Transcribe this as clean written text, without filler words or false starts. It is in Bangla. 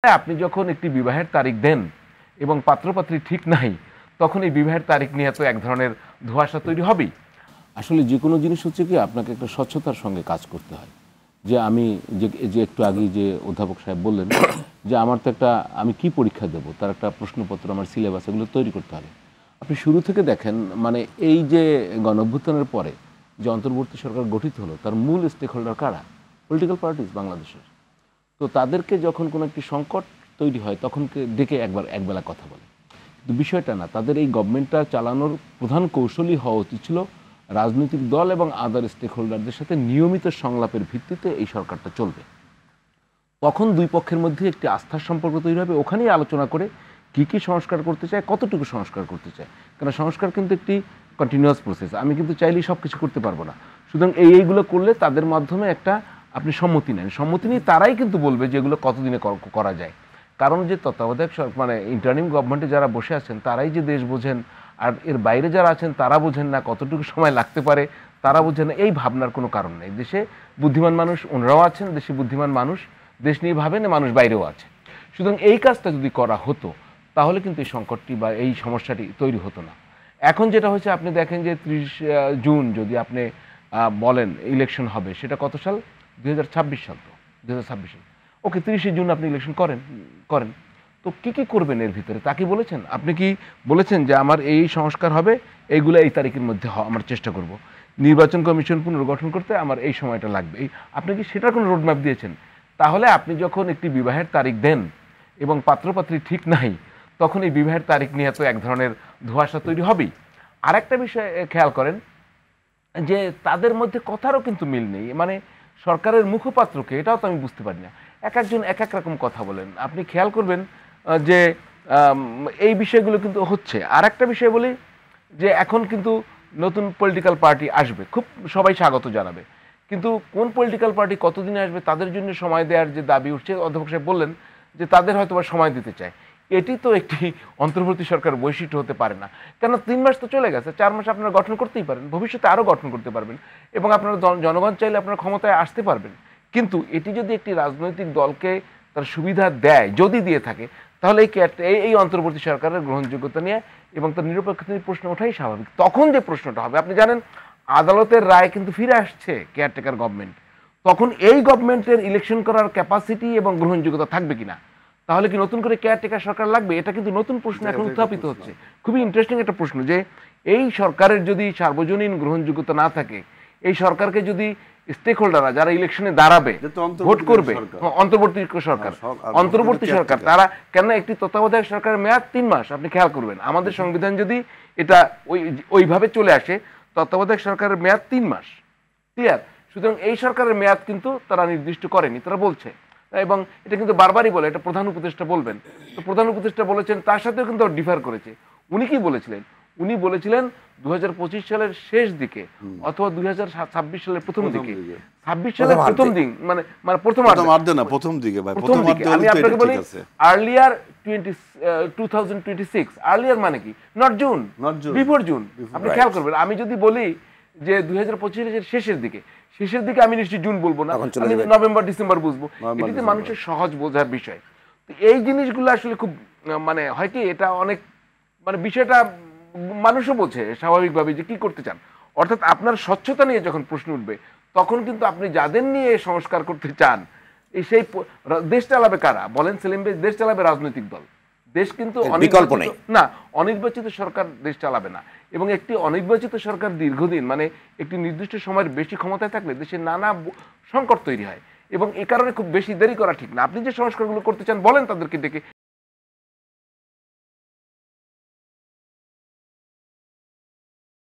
আপনি যখন একটি বিবাহের তারিখ দেন এবং পাত্রপাত্রী ঠিক নাই, তখন এই বিবাহের তারিখ নিয়ে তো এক ধরনের ধোঁয়াশা তৈরি হবেই। আসলে যে কোনো জিনিস হচ্ছে কি আপনাকে একটা স্বচ্ছতার সঙ্গে কাজ করতে হয়। যে আমি যে একটু আগেই যে অধ্যাপক সাহেব বললেন যে আমার তো একটা আমি কি পরীক্ষা দেব তার একটা প্রশ্নপত্র আমার সিলেবাস এগুলো তৈরি করতে হবে। আপনি শুরু থেকে দেখেন মানে এই যে গণঅভ্যুত্থানের পরে যে অন্তর্বর্তী সরকার গঠিত হলো তার মূল স্টেক হোল্ডার কারা? পলিটিক্যাল পার্টিস বাংলাদেশের। তো তাদেরকে যখন কোনো একটি সংকট তৈরি হয় তখন ডেকে একবেলা কথা বলে, কিন্তু বিষয়টা না। তাদের এই গভর্নমেন্টটা চালানোর প্রধান কৌশলী হওয়া উচিত ছিল রাজনৈতিক দল এবং আদার স্টেক হোল্ডারদের সাথে নিয়মিত সংলাপের ভিত্তিতে এই সরকারটা চলবে। তখন দুই পক্ষের মধ্যে একটি আস্থার সম্পর্ক তৈরি হবে। ওখানেই আলোচনা করে কী কী সংস্কার করতে চায়, কতটুকু সংস্কার করতে চায়। কারণ সংস্কার কিন্তু একটি কন্টিনিউয়াস প্রসেস। আমি কিন্তু চাইলেই সব কিছু করতে পারবো না। সুতরাং এইগুলো করলে তাদের মাধ্যমে একটা আপনি সম্মতি নেন, সম্মতি নিয়ে তারাই কিন্তু বলবে যে এগুলো কতদিনে করা যায়। কারণ যে তত্ত্বাবধায়ক মানে ইন্টারিম গভর্নমেন্টে যারা বসে আছেন তারাই যে দেশ বোঝেন, আর এর বাইরে যারা আছেন তারা বোঝেন না কতটুকু সময় লাগতে পারে, তারা বোঝেন না। এই ভাবনার কোনো কারণ নেই। দেশে বুদ্ধিমান মানুষ ওনারাও আছেন, দেশে বুদ্ধিমান মানুষ দেশ নিয়ে ভাবেন, মানুষ বাইরেও আছে। সুতরাং এই কাজটা যদি করা হতো তাহলে কিন্তু এই সংকটটি বা এই সমস্যাটি তৈরি হতো না। এখন যেটা হচ্ছে আপনি দেখেন যে 30 জুন যদি আপনি বলেন ইলেকশন হবে, সেটা কত সাল? 2026 সাল। তো 2026 সাল, ওকে 30 জুন আপনি ইলেকশন করেন। তো কি কি করবেন এর ভিতরে তা কি বলেছেন? আপনি কি বলেছেন যে আমার এই সংস্কার হবে, এইগুলো এই তারিখের মধ্যে আমার চেষ্টা করব, নির্বাচন কমিশন পুনর্গঠন করতে আমার এই সময়টা লাগবে, আপনি কি সেটার কোনো রোডম্যাপ দিয়েছেন? তাহলে আপনি যখন একটি বিবাহের তারিখ দেন এবং পাত্রপাত্রী ঠিক নাই, তখন এই বিবাহের তারিখ নিয়ে তো এক ধরনের ধোঁয়াশা তৈরি হবেই। আর একটা বিষয় খেয়াল করেন যে তাদের মধ্যে কথারও কিন্তু মিল নেই। মানে সরকারের মুখপাত্রকে, এটাও তো আমি বুঝতে পারি না, এক একজন এক এক রকম কথা বলেন। আপনি খেয়াল করবেন যে এই বিষয়গুলো কিন্তু হচ্ছে। আর একটা বিষয় বলি যে এখন কিন্তু নতুন পলিটিক্যাল পার্টি আসবে, খুব সবাই স্বাগত জানাবে, কিন্তু কোন পলিটিক্যাল পার্টি কতদিনে আসবে তাদের জন্য সময় দেওয়ার যে দাবি উঠছে, অধ্যাপক সাহেব বললেন যে তাদের হয়তো সময় দিতে চায়। এটি তো একটি অন্তর্বর্তী সরকার বৈশিষ্ট্য হতে পারে না। কেন 3 মাস তো চলে গেছে, 4 মাস আপনারা গঠন করতেই পারেন, ভবিষ্যতে আরও গঠন করতে পারবেন এবং আপনারা জনগণ চাইলে আপনারা ক্ষমতায় আসতে পারবেন। কিন্তু এটি যদি একটি রাজনৈতিক দলকে তার সুবিধা দেয়, যদি দিয়ে থাকে, তাহলে এই অন্তর্বর্তী সরকারের গ্রহণযোগ্যতা নিয়ে এবং তার নিরপেক্ষতা নিয়ে প্রশ্ন ওঠাই স্বাভাবিক। তখন যে প্রশ্নটা হবে, আপনি জানেন আদালতের রায় কিন্তু ফিরে আসছে কেয়ারটেকার গভর্নমেন্ট, তখন এই গভর্নমেন্টের ইলেকশন করার ক্যাপাসিটি এবং গ্রহণযোগ্যতা থাকবে কিনা, তাহলে কি নতুন করে কেয়ারটেকার সরকার লাগবে? এটা কিন্তু নতুন প্রশ্ন এখন উত্থাপিত হচ্ছে। খুবই ইন্টারেস্টিং একটা প্রশ্ন যে এই সরকারের যদি সার্বজনীন গ্রহণযোগ্যতা না থাকে, এই সরকারকে যদি স্টেক হোল্ডাররা যারা ইলেকশনে দাঁড়াবে ভোট করবে, অন্তর্বর্তী সরকার তারা কেন, একটি তত্ত্বাবধায়ক সরকারের মেয়াদ 3 মাস। আপনি খেয়াল করবেন আমাদের সংবিধান যদি এটা ওইভাবে চলে আসে, তত্ত্বাবধায়ক সরকারের মেয়াদ 3 মাস, ক্লিয়ার। সুতরাং এই সরকারের মেয়াদ কিন্তু তারা নির্দিষ্ট করেনি, তারা বলছে, এবং এটা কিন্তু বারবারই বলে, এটা প্রধান উপদেষ্টা বলবেন। তো প্রধান উপদেষ্টা বলেছেন, তার সাথেও কিন্তু ডিফার করেছে। উনি কি বলেছিলেন? উনি বলেছিলেন 2025 সালের শেষ দিকে অথবা 2026 সালের প্রথম দিকে। 26 সালের প্রথম দিন মানে মানে প্রথম দিকে ভাই, প্রথম দিকে। আমি আপনাকে বলি আর্লিয়ার 2026, আর্লিয়ার মানে কি? Not June, before June. আপনি খেয়াল করবেন, আমি যদি বলি যে 2025 শেষের দিকে আমি নিশ্চয়ই জুন বলবো না, আমি নভেম্বর ডিসেম্বর বুঝবো। এটিতে মানুষের সহজ বোঝার বিষয়। তো এই জিনিসগুলো আসলে খুব মানে হয় কি, এটা অনেক মানে বিষয়টা মানুষও বোঝে স্বাভাবিকভাবে যে কি করতে চান। অর্থাৎ আপনার স্বচ্ছতা নিয়ে যখন প্রশ্ন উঠবে, তখন কিন্তু আপনি যাদের নিয়ে সংস্কার করতে চান, সেই দেশ চালাবে কারা বলেন সেলিম ভাই? দেশ চালাবে রাজনৈতিক দল। দেশ কিন্তু না, অনির্বাচিত সরকার দেশ চালাবে না। এবং একটি অনির্বাচিত সরকার দীর্ঘদিন মানে একটি নির্দিষ্ট সময়ের বেশি ক্ষমতায় থাকলে দেশে নানা সংকট তৈরি হয়, এবং এ কারণে খুব বেশি দেরি করা ঠিক না। আপনি যে সংস্কারগুলো করতে চান বলেন তাদেরকে ডেকে,